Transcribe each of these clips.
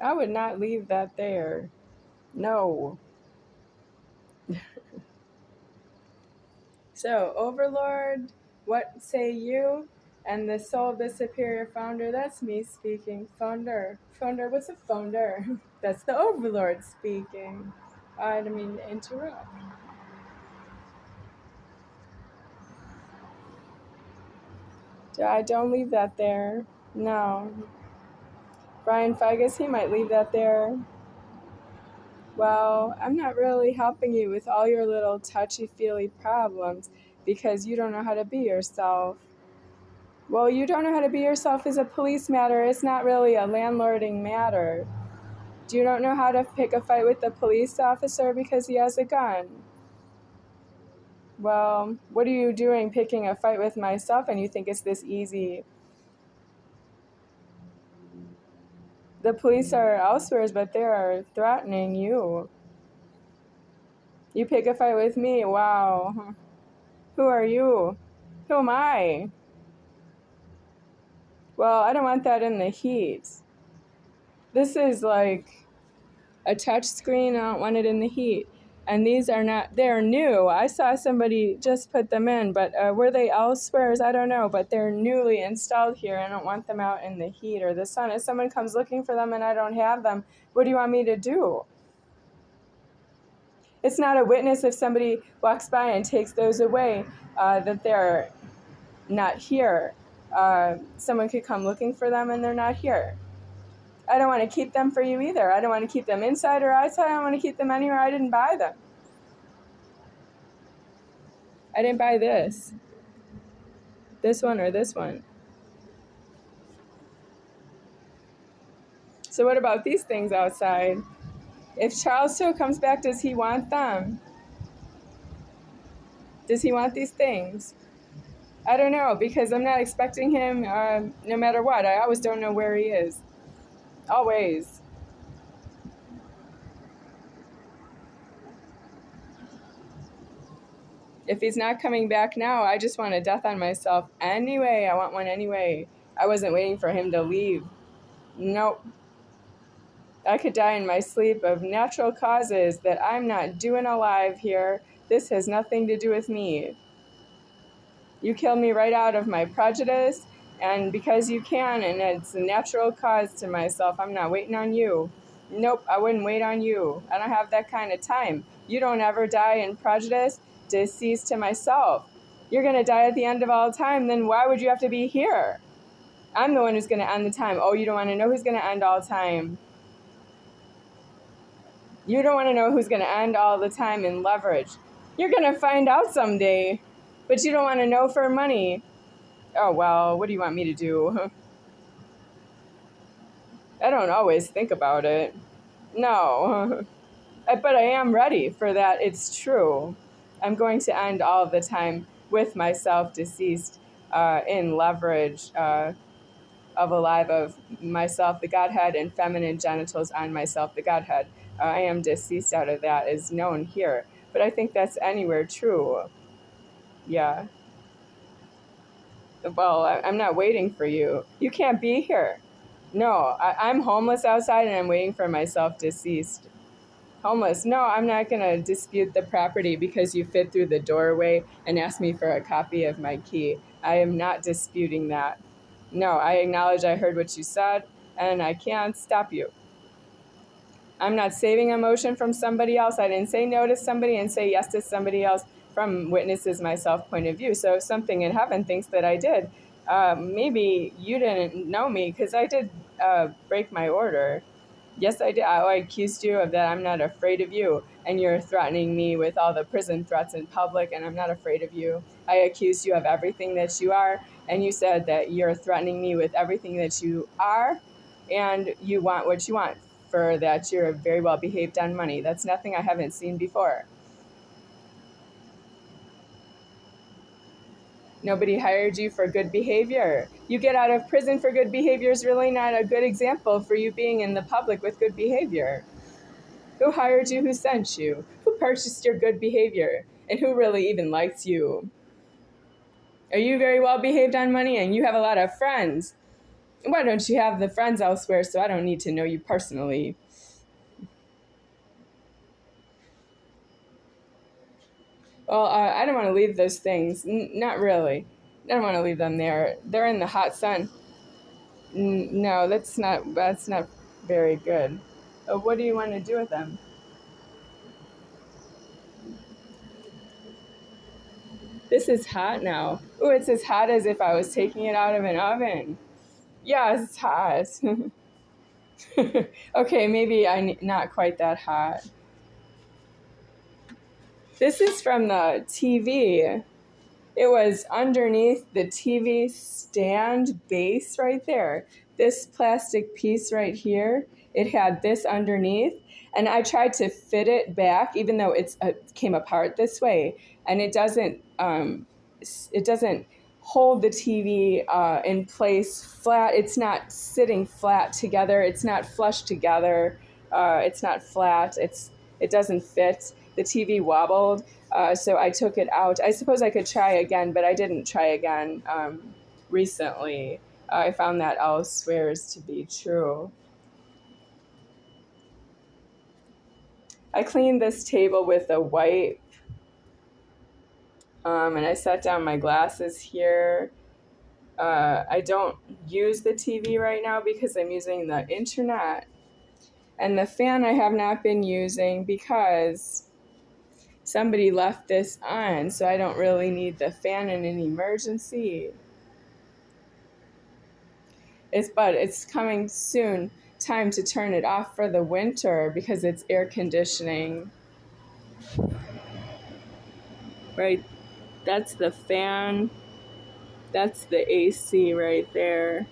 I would not leave that there. No. So, Overlord, what say you? And the soul of the superior founder, that's me speaking. Founder. Founder, what's a founder? That's the Overlord speaking. I didn't mean to interrupt. Don't leave that there. No. Brian Figus, he might leave that there. Well, I'm not really helping you with all your little touchy-feely problems because you don't know how to be yourself. Well, you don't know how to be yourself is a police matter. It's not really a landlording matter. You don't know how to pick a fight with the police officer because he has a gun. Well, what are you doing picking a fight with myself and you think it's this easy? The police are elsewhere, but they are threatening you. You pick a fight with me? Wow. Who are you? Who am I? Well, I don't want that in the heat. This is like a touch screen. I don't want it in the heat. And these are not, they're new. I saw somebody just put them in, but were they elsewhere? I don't know, but they're newly installed here. I don't want them out in the heat or the sun. If someone comes looking for them and I don't have them, what do you want me to do? It's not a witness if somebody walks by and takes those away that they're not here. Someone could come looking for them and they're not here. I don't want to keep them for you either. I don't want to keep them inside or outside. I don't want to keep them anywhere. I didn't buy them. I didn't buy this one or this one. So what about these things outside? If Charles still comes back, does he want them? Does he want these things? I don't know, because I'm not expecting him no matter what. I always don't know where he is. Always. If he's not coming back now, I just want a death on myself anyway. I want one anyway. I wasn't waiting for him to leave. Nope. I could die in my sleep of natural causes that I'm not doing alive here. This has nothing to do with me. You killed me right out of my prejudice, and because you can, and it's a natural cause to myself, I'm not waiting on you. Nope, I wouldn't wait on you. I don't have that kind of time. You don't ever die in prejudice, deceased to myself. You're going to die at the end of all time, then why would you have to be here? I'm the one who's going to end the time. Oh, you don't want to know who's going to end all time. You don't want to know who's going to end all the time in leverage. You're going to find out someday, but you don't want to know for money. Oh, well, what do you want me to do? I don't always think about it. No. But I am ready for that. It's true. I'm going to end all of the time with myself deceased in leverage of alive of myself, the Godhead, and feminine genitals on myself, the Godhead. I am deceased out of that is known here. But I think that's anywhere true. Yeah. Well, I'm not waiting for you. You can't be here. No, I'm homeless outside and I'm waiting for myself deceased. Homeless. No, I'm not going to dispute the property because you fit through the doorway and asked me for a copy of my key. I am not disputing that. No, I acknowledge I heard what you said and I can't stop you. I'm not saving emotion from somebody else. I didn't say no to somebody and say yes to somebody else from witnesses myself point of view. So if something in heaven thinks that I did, maybe you didn't know me because I did break my order. Yes, I did. I accused you of that. I'm not afraid of you. And you're threatening me with all the prison threats in public, and I'm not afraid of you. I accused you of everything that you are, and you said that you're threatening me with everything that you are, and you want what you want for that. You're very well behaved on money. That's nothing I haven't seen before. Nobody hired you for good behavior. You get out of prison for good behavior is really not a good example for you being in the public with good behavior. Who hired you? Who sent you? Who purchased your good behavior? And who really even likes you? Are you very well behaved on money and you have a lot of friends? Why don't you have the friends elsewhere so I don't need to know you personally? Well, I don't want to leave those things. Not really. I don't want to leave them there. They're in the hot sun. No, that's not very good. What do you want to do with them? This is hot now. Oh, it's as hot as if I was taking it out of an oven. Yeah, it's hot. Okay, maybe not quite that hot. This is from the TV. It was underneath the TV stand base right there. This plastic piece right here, it had this underneath, and I tried to fit it back, even though it came apart this way, and it doesn't hold the TV in place flat. It's not sitting flat together. It's not flush together. It's not flat. It doesn't fit. The TV wobbled, so I took it out. I suppose I could try again, but I didn't try again recently. I found that elsewhere to be true. I cleaned this table with a wipe, and I set down my glasses here. I don't use the TV right now because I'm using the internet. And the fan I have not been using because somebody left this on, so I don't really need the fan in an emergency. But it's coming soon. Time to turn it off for the winter because it's air conditioning. Right, that's the fan. That's the AC right there.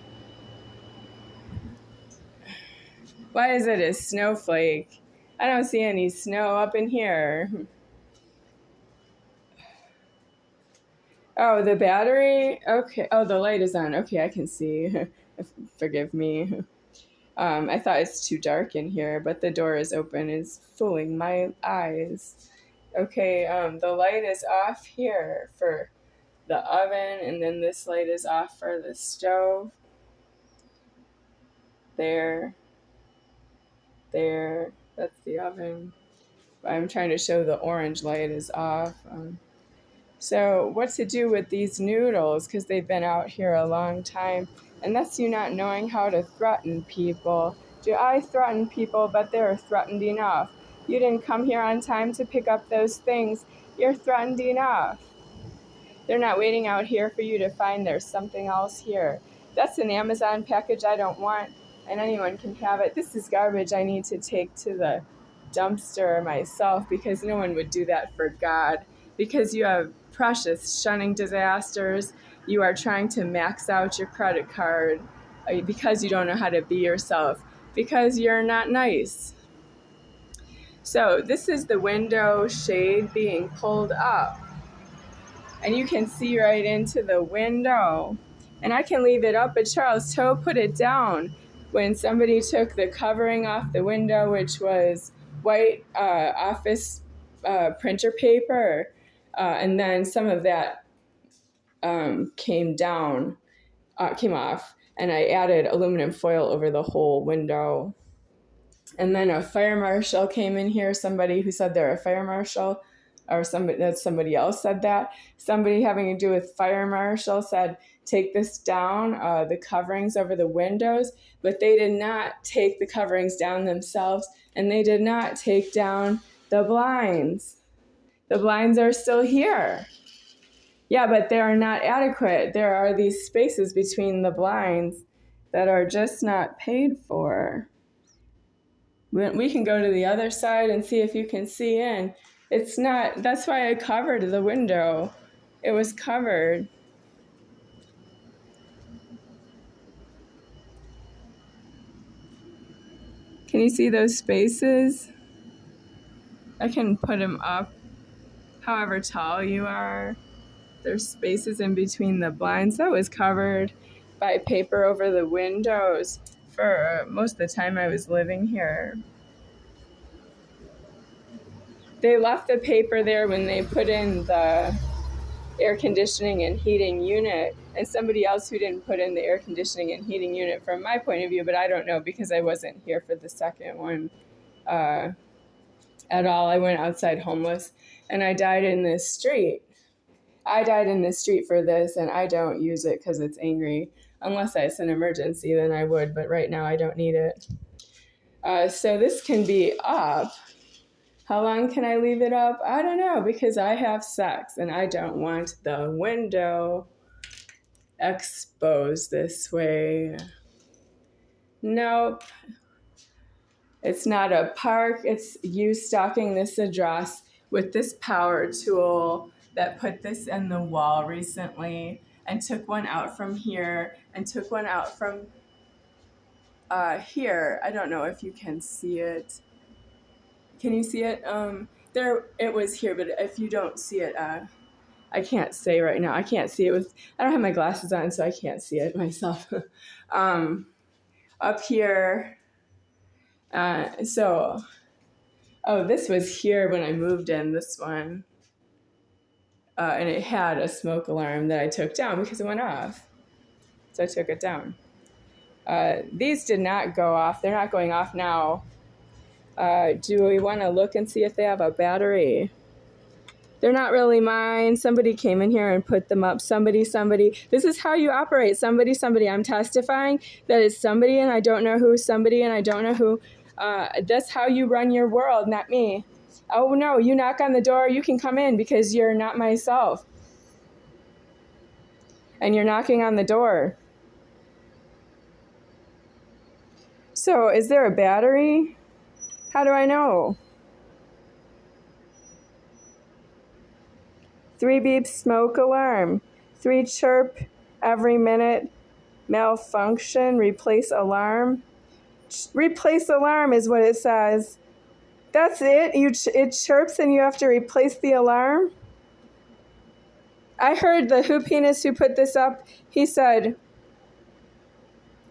Why is it a snowflake? I don't see any snow up in here. Oh, the battery? Okay. Oh, the light is on. Okay, I can see. Forgive me. I thought it's too dark in here, but the door is open. It's fooling my eyes. Okay, the light is off here for the oven, and then this light is off for the stove. There. That's the oven. I'm trying to show the orange light is off. So what to do with these noodles, because they've been out here a long time, and that's you not knowing how to threaten people. Do I threaten people, but they're threatened enough. You didn't come here on time to pick up those things. You're threatened enough. They're not waiting out here for you to find there's something else here. That's an Amazon package I don't want, and anyone can have it. This is garbage I need to take to the dumpster myself because no one would do that for God. Because you have precious shunning disasters, you are trying to max out your credit card because you don't know how to be yourself, because you're not nice. So this is the window shade being pulled up, and you can see right into the window. And I can leave it up, but Charles Toe put it down when somebody took the covering off the window, which was white office printer paper, and then some of that came off, and I added aluminum foil over the whole window. And then a fire marshal came in here, somebody who said they're a fire marshal, or somebody else said that. Somebody having to do with fire marshal said, take this down, the coverings over the windows, but they did not take the coverings down themselves, and they did not take down the blinds. The blinds are still here. Yeah, but they are not adequate. There are these spaces between the blinds that are just not paid for. We can go to the other side and see if you can see in. It's not, that's why I covered the window. It was covered. Can you see those spaces? I can put them up however tall you are. There's spaces in between the blinds. That was covered by paper over the windows for most of the time I was living here. They left the paper there when they put in the air conditioning and heating unit, and somebody else who didn't put in the air conditioning and heating unit from my point of view, but I don't know because I wasn't here for the second one at all. I went outside homeless, and I died in this street. I died in this street for this, and I don't use it because it's angry. Unless it's an emergency, then I would, but right now I don't need it. So this can be up. How long can I leave it up? I don't know, because I have sex, and I don't want the window exposed this way. Nope. It's not a park. It's you stalking this address with this power tool that put this in the wall recently and took one out from here and took one out from here. I don't know if you can see it. Can you see it? There, it was here, but if you don't see it, I can't say right now. I can't see it I don't have my glasses on, so I can't see it myself. Up here, this was here when I moved in, this one. And it had a smoke alarm that I took down because it went off. So I took it down. These did not go off. They're not going off now. Do we want to look and see if they have a battery? They're not really mine. Somebody came in here and put them up. Somebody. This is how you operate. Somebody. I'm testifying that it's somebody and I don't know who. Somebody and I don't know who. That's how you run your world, not me. Oh no, you knock on the door, you can come in because you're not myself. And you're knocking on the door. So is there a battery? How do I know? 3 beep smoke alarm. 3 chirp every minute. Malfunction, replace alarm. Replace alarm is what it says. That's it? It chirps and you have to replace the alarm? I heard the WHOPENISE who put this up, he said,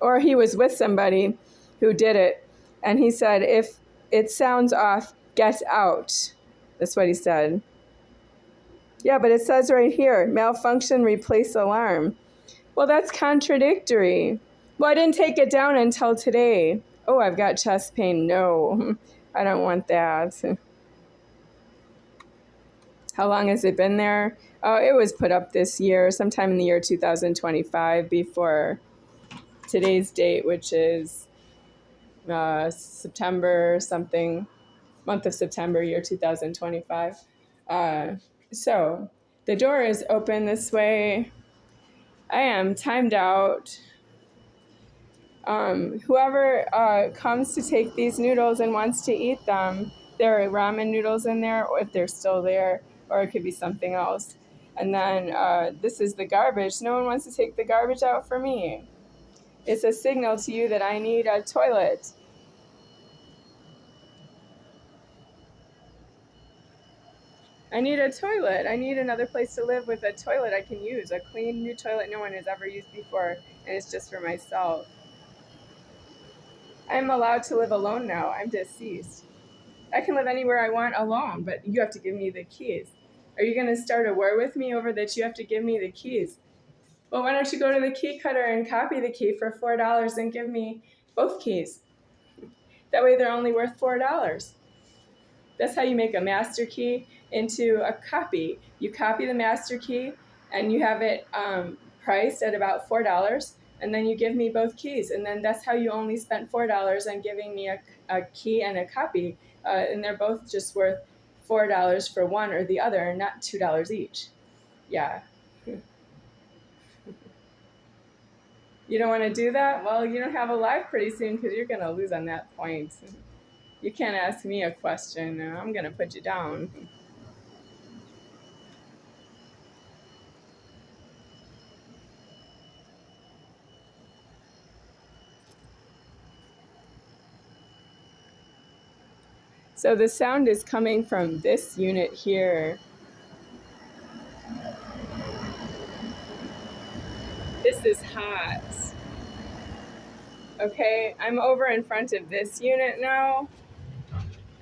or he was with somebody who did it, and he said, if it sounds off, get out. That's what he said. Yeah, but it says right here, malfunction, replace alarm. Well, that's contradictory. Well, I didn't take it down until today. Oh, I've got chest pain. No, I don't want that. How long has it been there? Oh, it was put up this year, sometime in the year 2025, before today's date, which is September something, month of September, year 2025. So the door is open this way. I am timed out. Whoever comes to take these noodles and wants to eat them, there are ramen noodles in there, or if they're still there, or it could be something else. And then this is the garbage. No one wants to take the garbage out for me. It's a signal to you that I need a toilet. I need a toilet. I need another place to live with a toilet I can use, a clean new toilet no one has ever used before, and it's just for myself. I'm allowed to live alone now. I'm deceased. I can live anywhere I want alone, but you have to give me the keys. Are you going to start a war with me over that you have to give me the keys? Well, why don't you go to the key cutter and copy the key for $4 and give me both keys? That way they're only worth $4. That's how you make a master key into a copy. You copy the master key and you have it priced at about $4, and then you give me both keys, and then that's how you only spent $4 on giving me a key and a copy, and they're both just worth $4 for one or the other, not $2 each. Yeah. You don't want to do that? Well, you don't have a life pretty soon because you're going to lose on that point. You can't ask me a question. I'm going to put you down. So the sound is coming from this unit here. This is hot. Okay, I'm over in front of this unit now,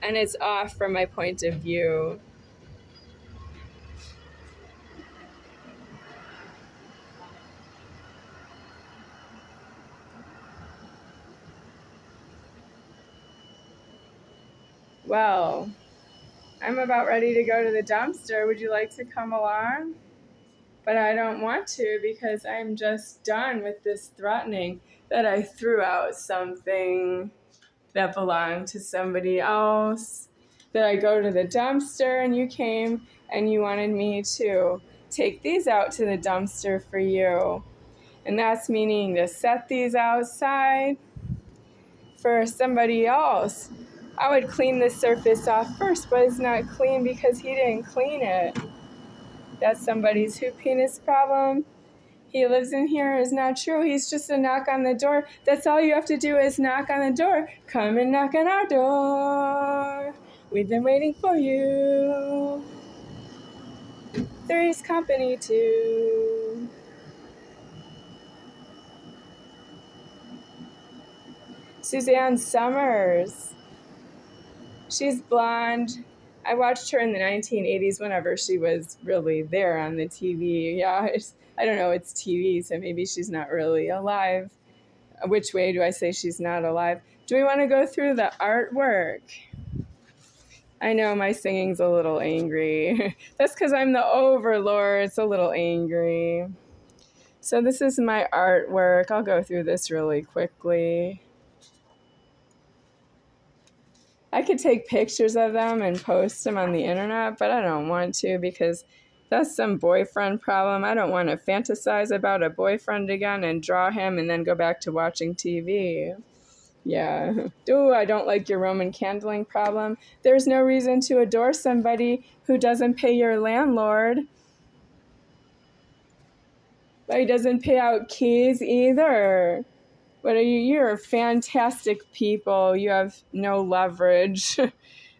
and it's off from my point of view. Well, I'm about ready to go to the dumpster. Would you like to come along? But I don't want to because I'm just done with this threatening that I threw out something that belonged to somebody else, that I go to the dumpster and you came and you wanted me to take these out to the dumpster for you. And that's meaning to set these outside for somebody else. I would clean the surface off first, but it's not clean because he didn't clean it. That's somebody's penis problem. He lives in here is not true. He's just a knock on the door. That's all you have to do is knock on the door. Come and knock on our door. We've been waiting for you. Three's company too. Suzanne Summers. She's blonde. I watched her in the 1980s whenever she was really there on the TV. Yeah, I don't know, it's TV, so maybe she's not really alive. Which way do I say she's not alive? Do we want to go through the artwork? I know my singing's a little angry. That's because I'm the overlord. It's a little angry. So this is my artwork. I'll go through this really quickly. I could take pictures of them and post them on the internet, but I don't want to because that's some boyfriend problem. I don't want to fantasize about a boyfriend again and draw him and then go back to watching TV. Yeah. Ooh, I don't like your Roman candling problem. There's no reason to adore somebody who doesn't pay your landlord. But he doesn't pay out keys either. What are you? You're fantastic people. You have no leverage.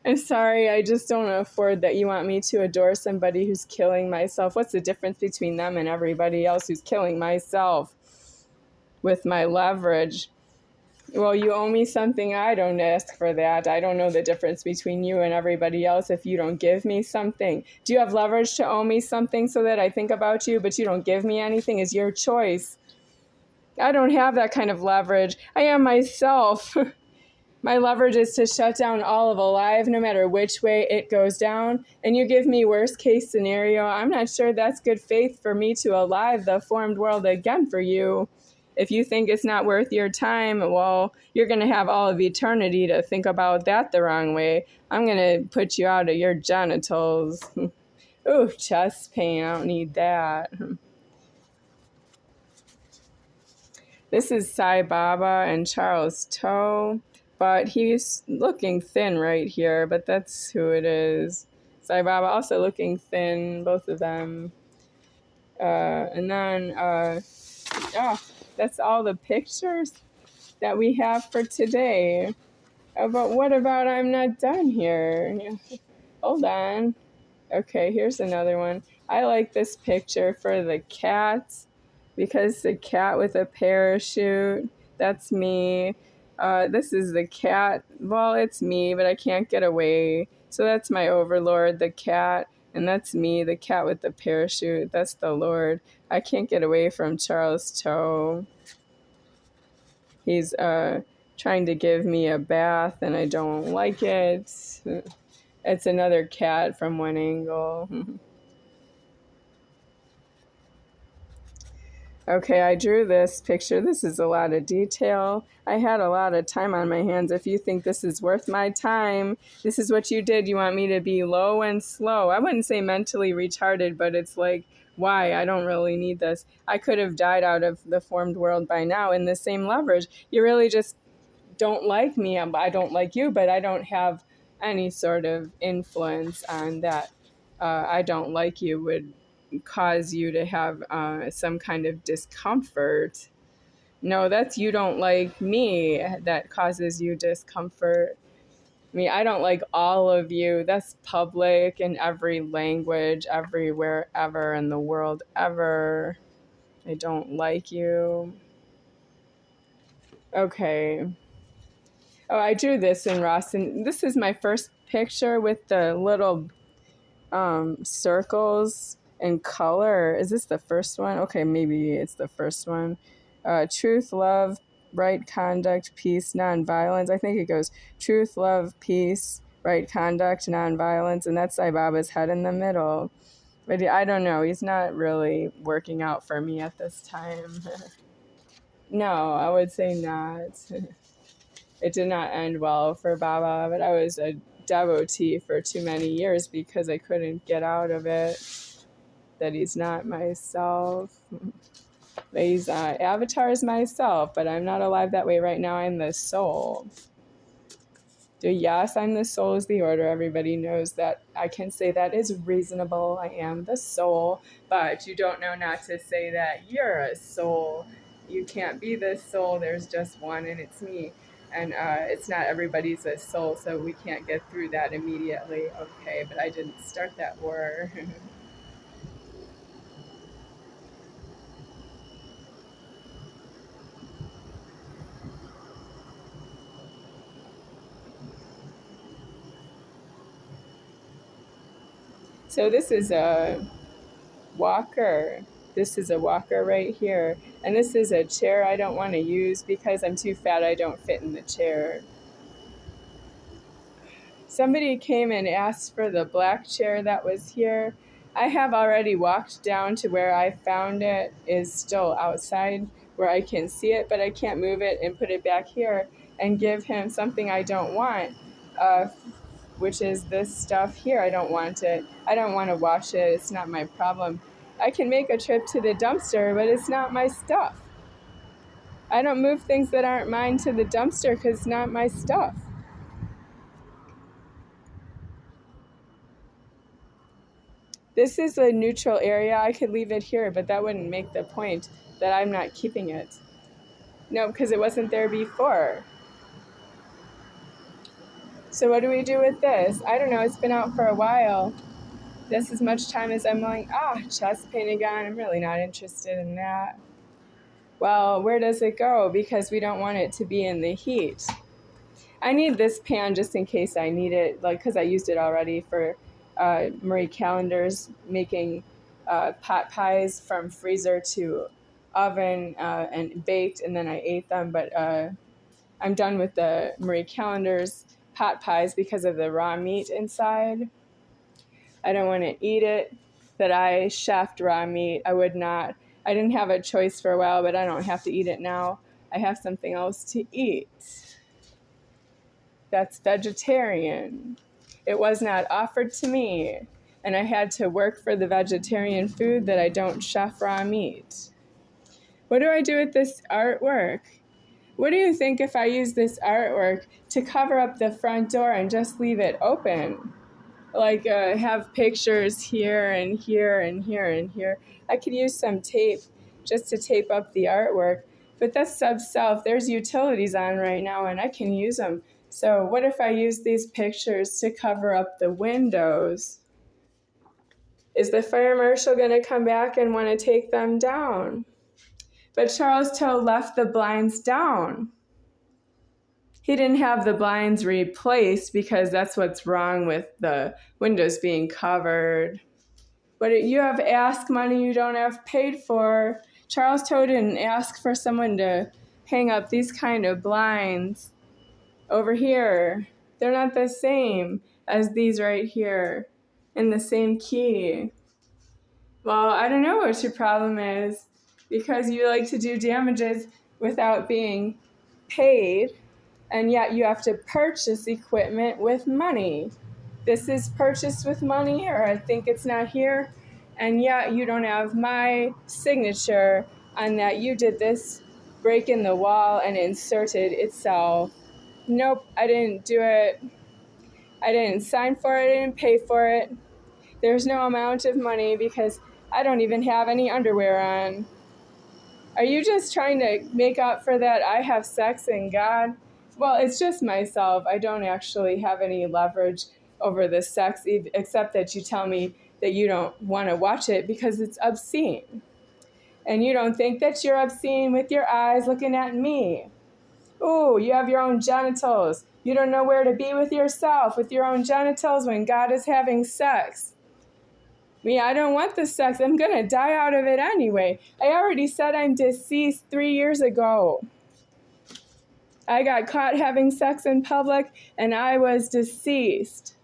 I'm sorry, I just don't afford that you want me to adore somebody who's killing myself. What's the difference between them and everybody else who's killing myself with my leverage? Well, you owe me something. I don't ask for that. I don't know the difference between you and everybody else if you don't give me something. Do you have leverage to owe me something so that I think about you, but you don't give me anything? Is your choice. I don't have that kind of leverage. I am myself. My leverage is to shut down all of Alive no matter which way it goes down. And you give me worst case scenario. I'm not sure that's good faith for me to alive the formed world again for you. If you think it's not worth your time, well, you're going to have all of eternity to think about that the wrong way. I'm going to put you out of your genitals. Ooh, chest pain. I don't need that. This is Sai Baba and Charles Toe, but he's looking thin right here, but that's who it is. Sai Baba also looking thin, both of them. And then, that's all the pictures that we have for today. But what about I'm not done here? Hold on. Okay, here's another one. I like this picture for the cat because the cat with a parachute, that's me. This is the cat. Well, it's me, but I can't get away. So that's my overlord, the cat. And that's me, the cat with the parachute. That's the Lord. I can't get away from Charles Toe. He's trying to give me a bath, and I don't like it. It's another cat from one angle. Okay, I drew this picture. This is a lot of detail. I had a lot of time on my hands. If you think this is worth my time, this is what you did. You want me to be low and slow. I wouldn't say mentally retarded, but it's like, why? I don't really need this. I could have died out of the formed world by now in the same leverage. You really just don't like me. I don't like you, but I don't have any sort of influence on that. I don't like you would cause you to have some kind of discomfort. No, that's you don't like me that causes you discomfort. I mean, I don't like all of you. That's public in every language, everywhere, ever in the world, ever. I don't like you. Okay. Oh, I drew this in Ross, and this is my first picture with the little circles and color. Is this the first one? Okay, maybe it's the first one. Truth, love, right conduct, peace, nonviolence. I think it goes truth, love, peace, right conduct, nonviolence, and that's Sai Baba's head in the middle. But I don't know, he's not really working out for me at this time. No, I would say not. It did not end well for Baba, but I was a devotee for too many years because I couldn't get out of it, that he's not myself. He's avatar is myself, but I'm not alive that way right now. I'm the soul. Yes, I'm the soul is the order. Everybody knows that. I can say that is reasonable. I am the soul, but you don't know not to say that you're a soul. You can't be the soul. There's just one, and it's me. And it's not everybody's a soul, so we can't get through that immediately. Okay, but I didn't start that war. So this is a walker. This is a walker right here. And this is a chair I don't want to use because I'm too fat. I don't fit in the chair. Somebody came and asked for the black chair that was here. I have already walked down to where I found it. Is still outside where I can see it, but I can't move it and put it back here and give him something I don't want, which is this stuff here. I don't want it. I don't want to wash it. It's not my problem. I can make a trip to the dumpster, but it's not my stuff. I don't move things that aren't mine to the dumpster because it's not my stuff. This is a neutral area. I could leave it here, but that wouldn't make the point that I'm not keeping it. No, because it wasn't there before. So what do we do with this? I don't know. It's been out for a while. This as much time as I'm willing. Chest pain again. I'm really not interested in that. Well, where does it go? Because we don't want it to be in the heat. I need this pan just in case I need it, like because I used it already for Marie Callender's making pot pies from freezer to oven and baked, and then I ate them. But I'm done with the Marie Callender's pot pies because of the raw meat inside. I don't want to eat it, but I chefed raw meat. I would not. I didn't have a choice for a while, but I don't have to eat it now. I have something else to eat. That's vegetarian. It was not offered to me, and I had to work for the vegetarian food that I don't chef raw meat. What do I do with this artwork? What do you think if I use this artwork to cover up the front door and just leave it open? Like have pictures here and here and here and here. I could use some tape just to tape up the artwork, but that's sub-self. There's utilities on right now and I can use them. So what if I use these pictures to cover up the windows? Is the fire marshal going to come back and want to take them down? But Charles Toe left the blinds down. He didn't have the blinds replaced because that's what's wrong with the windows being covered. But you have ask money you don't have paid for. Charles Toe didn't ask for someone to hang up these kind of blinds over here. They're not the same as these right here in the same key. Well, I don't know what your problem is because you like to do damages without being paid. And yet you have to purchase equipment with money. This is purchased with money, or I think it's not here. And yet you don't have my signature on that you did this break in the wall and inserted itself. Nope, I didn't do it. I didn't sign for it, I didn't pay for it. There's no amount of money because I don't even have any underwear on. Are you just trying to make up for that I have sex in God? Well, it's just myself. I don't actually have any leverage over the sex, except that you tell me that you don't want to watch it because it's obscene. And you don't think that you're obscene with your eyes looking at me. Ooh, you have your own genitals. You don't know where to be with yourself, with your own genitals when God is having sex. I don't want the sex. I'm going to die out of it anyway. I already said I'm deceased 3 years ago. I got caught having sex in public, and I was deceased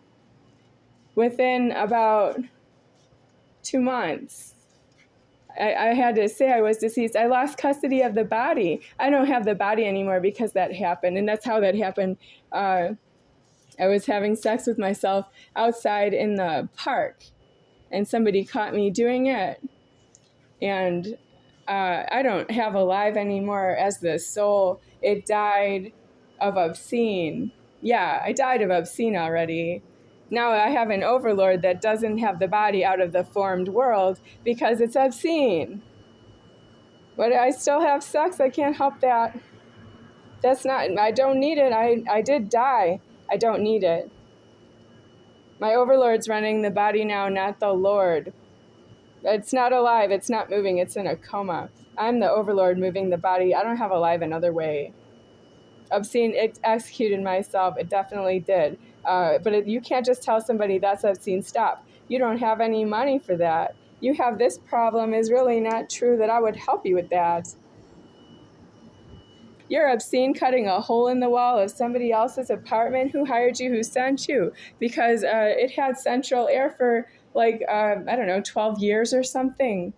within about 2 months. I had to say I was deceased. I lost custody of the body. I don't have the body anymore because that happened, and that's how that happened. I was having sex with myself outside in the park, and somebody caught me doing it. And I don't have alive anymore as the soul. It died of obscene. Yeah, I died of obscene already. Now I have an overlord that doesn't have the body out of the formed world because it's obscene. But I still have sex. I can't help that. That's not, I don't need it. I did die. I don't need it. My overlord's running the body now, not the Lord. It's not alive. It's not moving. It's in a coma. I'm the overlord moving the body. I don't have alive another way. Obscene, it executed myself. It definitely did. But you can't just tell somebody that's obscene. Stop. You don't have any money for that. You have this problem is really not true that I would help you with that. You're obscene cutting a hole in the wall of somebody else's apartment. Who hired you? Who sent you? Because it had central air for like, I don't know, 12 years or something.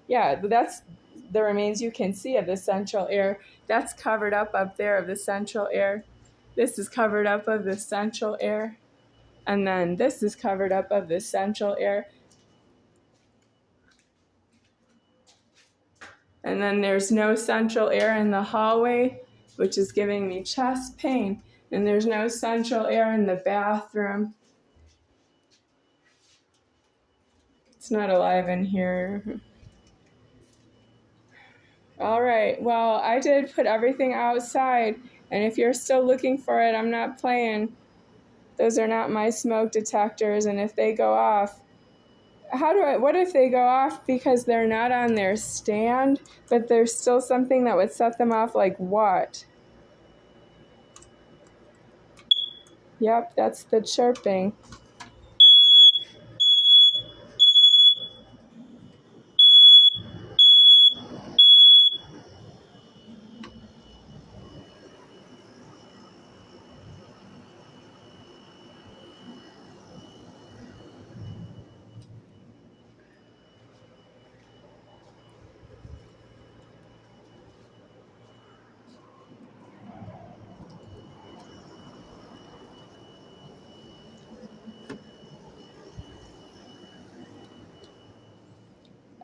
Yeah, that's the remains you can see of the central air. That's covered up there of the central air. This is covered up of the central air. And then this is covered up of the central air. And then there's no central air in the hallway, which is giving me chest pain. And there's no central air in the bathroom. It's not alive in here. All right, well, I did put everything outside. And if you're still looking for it, I'm not playing. Those are not my smoke detectors. And if they go off, what if they go off because they're not on their stand, but there's still something that would set them off, like what? Yep, that's the chirping.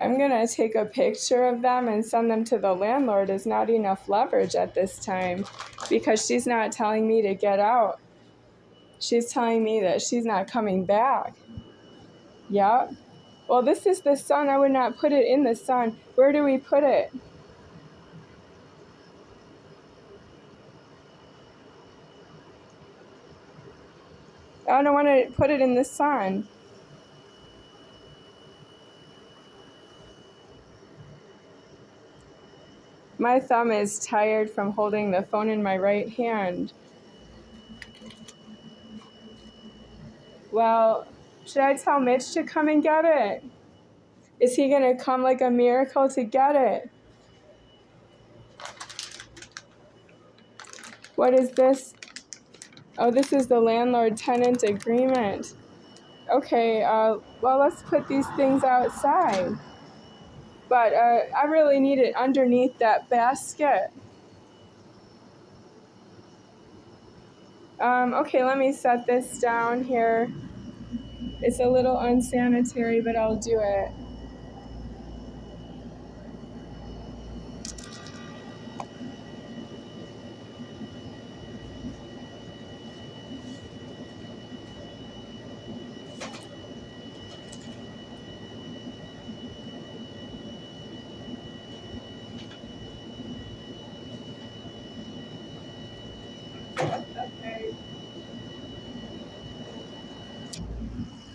I'm going to take a picture of them and send them to the landlord. Is not enough leverage at this time because she's not telling me to get out. She's telling me that she's not coming back. Yep. Well, this is the sun. I would not put it in the sun. Where do we put it? I don't want to put it in the sun. My thumb is tired from holding the phone in my right hand. Well, should I tell Mitch to come and get it? Is he going to come like a miracle to get it? What is this? Oh, this is the landlord-tenant agreement. Okay, well, let's put these things outside. But I really need it underneath that basket. Okay, let me set this down here. It's a little unsanitary, but I'll do it.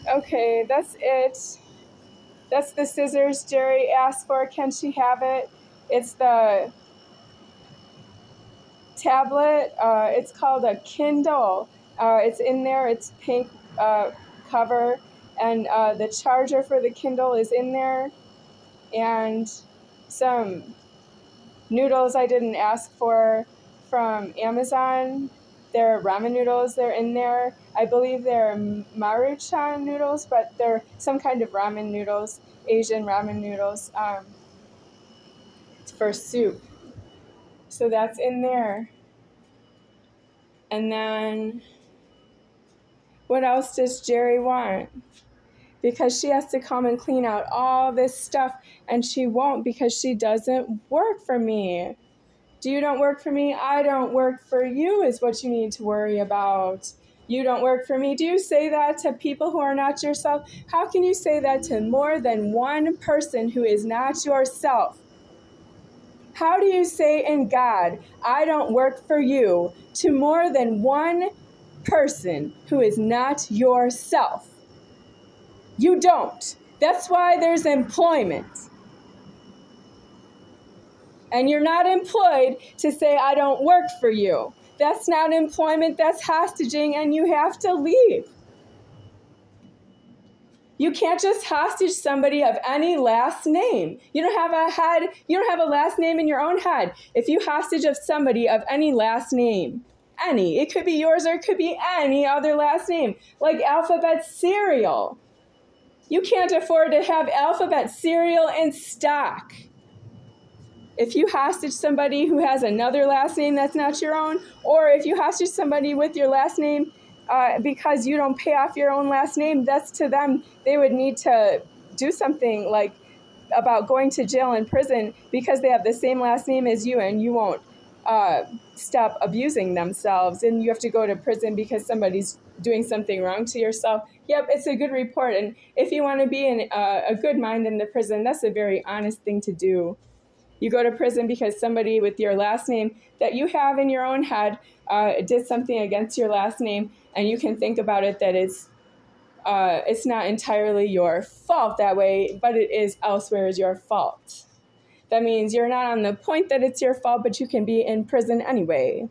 Okay, that's it. That's the scissors Jerry asked for. Can she have it? It's the tablet. It's called a Kindle. It's in there. It's pink cover. And the charger for the Kindle is in there. And some noodles I didn't ask for from Amazon. They're ramen noodles. They're in there. I believe they're Maruchan noodles, but they're some kind of ramen noodles, Asian ramen noodles for soup. So that's in there. And then what else does Jerry want? Because she has to come and clean out all this stuff, and she won't because she doesn't work for me. You don't work for me, I don't work for you is what you need to worry about. You don't work for me. Do you say that to people who are not yourself? How can you say that to more than one person who is not yourself? How do you say in God, I don't work for you, to more than one person who is not yourself? You don't. That's why there's employment. And you're not employed to say, I don't work for you. That's not employment, that's hostage,ing, and you have to leave. You can't just hostage somebody of any last name. You don't have a head, you don't have a last name in your own head. If you hostage of somebody of any last name, any, it could be yours or it could be any other last name, like alphabet cereal. You can't afford to have alphabet cereal in stock. If you hostage somebody who has another last name that's not your own, or if you hostage somebody with your last name because you don't pay off your own last name, that's to them. They would need to do something like about going to jail and prison because they have the same last name as you, and you won't stop abusing themselves, and you have to go to prison because somebody's doing something wrong to yourself. Yep, it's a good report, and if you want to be in a good mind in the prison, that's a very honest thing to do. You go to prison because somebody with your last name that you have in your own head did something against your last name, and you can think about it that it's not entirely your fault that way, but it is elsewhere is your fault. That means you're not on the point that it's your fault, but you can be in prison anyway.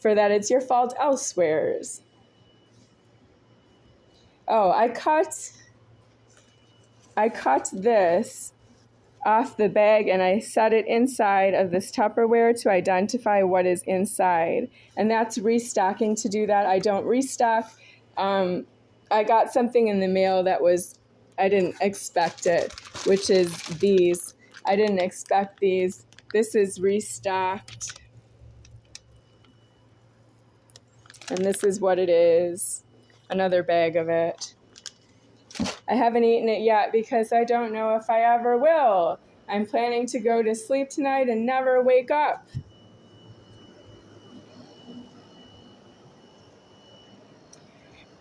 For that, it's your fault elsewheres. Oh, I cut this off the bag and I set it inside of this Tupperware to identify what is inside. And that's restocking to do that. I don't restock. I got something in the mail that I didn't expect it, which is these. I didn't expect these. This is restocked. And this is what it is. Another bag of it. I haven't eaten it yet because I don't know if I ever will. I'm planning to go to sleep tonight and never wake up.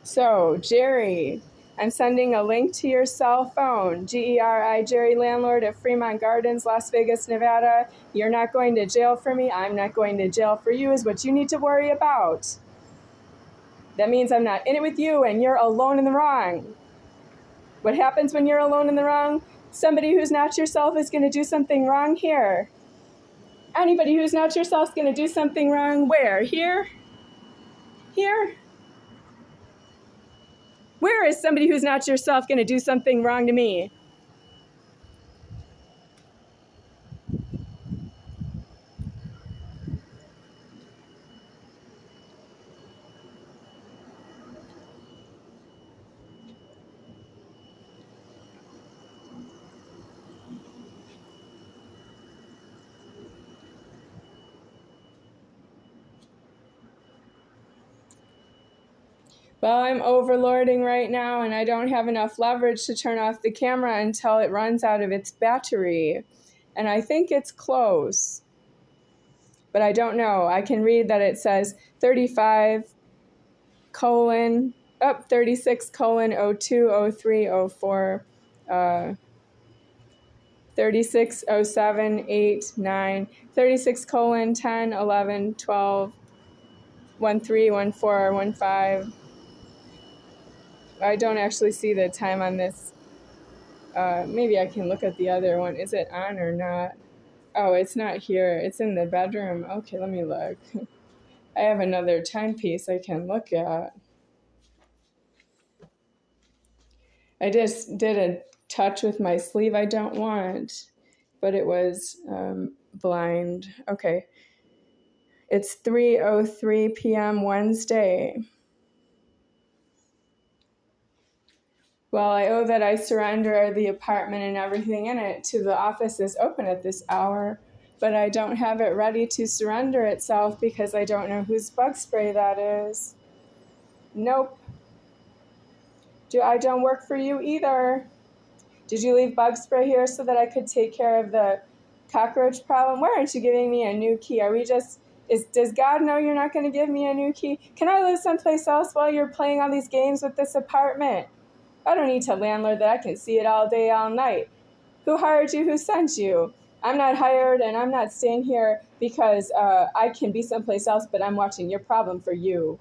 So, Jerry, I'm sending a link to your cell phone. GERI, Jerry, landlord of Fremont Gardens, Las Vegas, Nevada. You're not going to jail for me. I'm not going to jail for you is what you need to worry about. That means I'm not in it with you and you're alone in the wrong. What happens when you're alone in the wrong? Somebody who's not yourself is going to do something wrong here. Anybody who's not yourself is going to do something wrong where? Here? Here? Where is somebody who's not yourself going to do something wrong to me? Well, I'm overlording right now and I don't have enough leverage to turn off the camera until it runs out of its battery. And I think it's close. But I don't know. I can read that it says 36 colon 02 03 04 36 07 8 9 36 colon 10 11 12 13 14 15. I don't actually see the time on this. Maybe I can look at the other one. Is it on or not? Oh, it's not here. It's in the bedroom. Okay, let me look. I have another timepiece I can look at. I just did a touch with my sleeve I don't want, but it was blind. Okay, It's 3:03 p.m. Wednesday. Well, I owe that I surrender the apartment and everything in it to the offices open at this hour, but I don't have it ready to surrender itself because I don't know whose bug spray that is. Nope. I don't work for you either. Did you leave bug spray here so that I could take care of the cockroach problem? Why aren't you giving me a new key? Does God know you're not going to give me a new key? Can I live someplace else while you're playing all these games with this apartment? I don't need a landlord that I can see it all day, all night. Who hired you? Who sent you? I'm not hired, and I'm not staying here because I can be someplace else, but I'm watching your problem for you.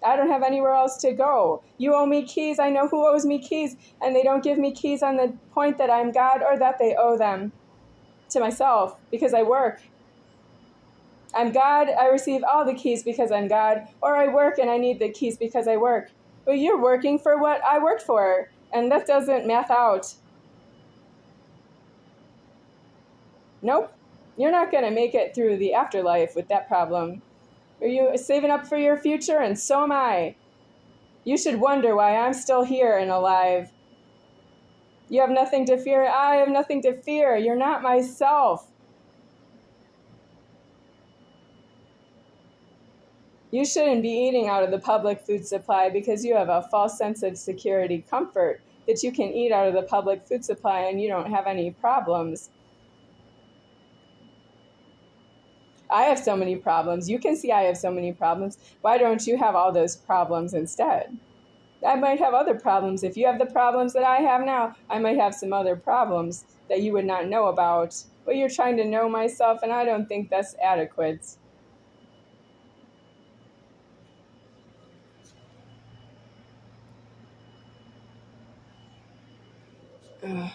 I don't have anywhere else to go. You owe me keys. I know who owes me keys, and they don't give me keys on the point that I'm God or that they owe them to myself because I work. I'm God. I receive all the keys because I'm God, or I work and I need the keys because I work. But you're working for what I worked for, and that doesn't math out. Nope. You're not going to make it through the afterlife with that problem. Are you saving up for your future? And so am I. You should wonder why I'm still here and alive. You have nothing to fear. I have nothing to fear. You're not myself. You shouldn't be eating out of the public food supply because you have a false sense of security, comfort that you can eat out of the public food supply and you don't have any problems. I have so many problems. You can see I have so many problems. Why don't you have all those problems instead? I might have other problems. If you have the problems that I have now, I might have some other problems that you would not know about. But you're trying to know myself, and I don't think that's adequate. Ugh.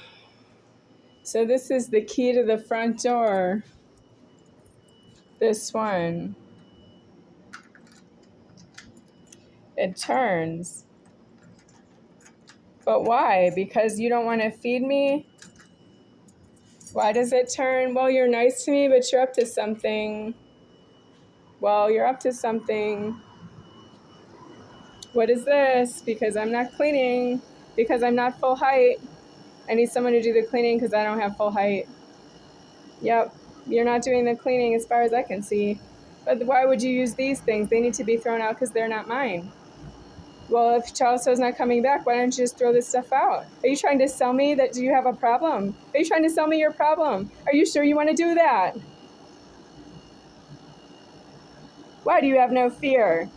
So this is the key to the front door. This one. It turns. But why? Because you don't want to feed me? Why does it turn? Well, you're nice to me, but you're up to something. Well, you're up to something. What is this? Because I'm not cleaning. Because I'm not full height. I need someone to do the cleaning because I don't have full height. Yep, you're not doing the cleaning as far as I can see. But why would you use these things? They need to be thrown out because they're not mine. Well, if Charles is not coming back, why don't you just throw this stuff out? Are you trying to sell me that you have a problem? Are you trying to sell me your problem? Are you sure you want to do that? Why do you have no fear?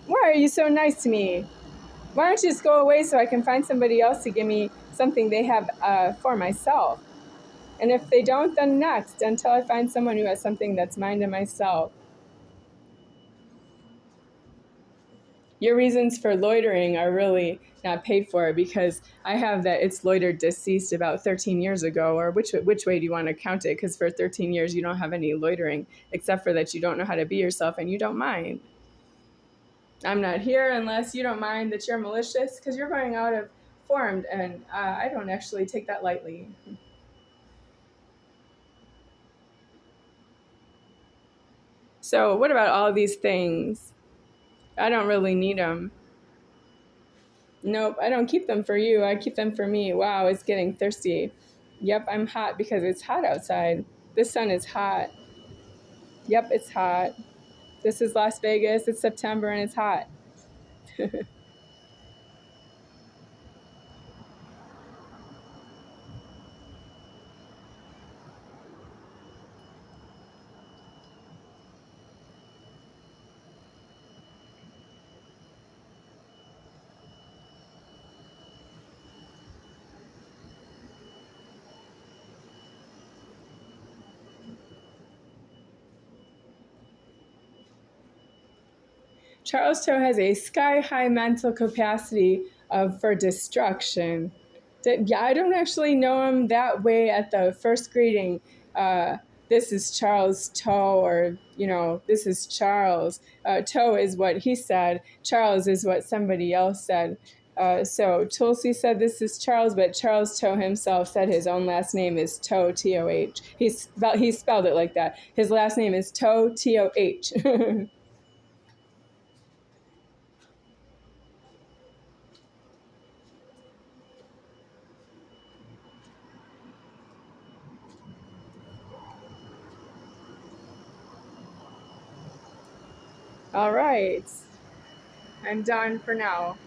Why are you so nice to me? Why don't you just go away so I can find somebody else to give me something they have for myself? And if they don't, then next, until I find someone who has something that's mine to myself. Your reasons for loitering are really not paid for because I have that it's loitered deceased about 13 years ago, or which way do you want to count it? Because for 13 years you don't have any loitering, except for that you don't know how to be yourself and you don't mind. I'm not here unless you don't mind that you're malicious, because you're going out of form, and I don't actually take that lightly. So what about all these things? I don't really need them. Nope, I don't keep them for you. I keep them for me. Wow, it's getting thirsty. Yep, I'm hot because it's hot outside. The sun is hot. Yep, it's hot. This is Las Vegas. It's September and it's hot. Charles Toe has a sky-high mental capacity for destruction. Yeah, I don't actually know him that way at the first greeting. This is Charles Toe, or, this is Charles. Toe is what he said. Charles is what somebody else said. So Tulsi said this is Charles, but Charles Toe himself said his own last name is Toe, T-O-H. He spelled it like that. His last name is Toe, T-O-H. All right. I'm done for now.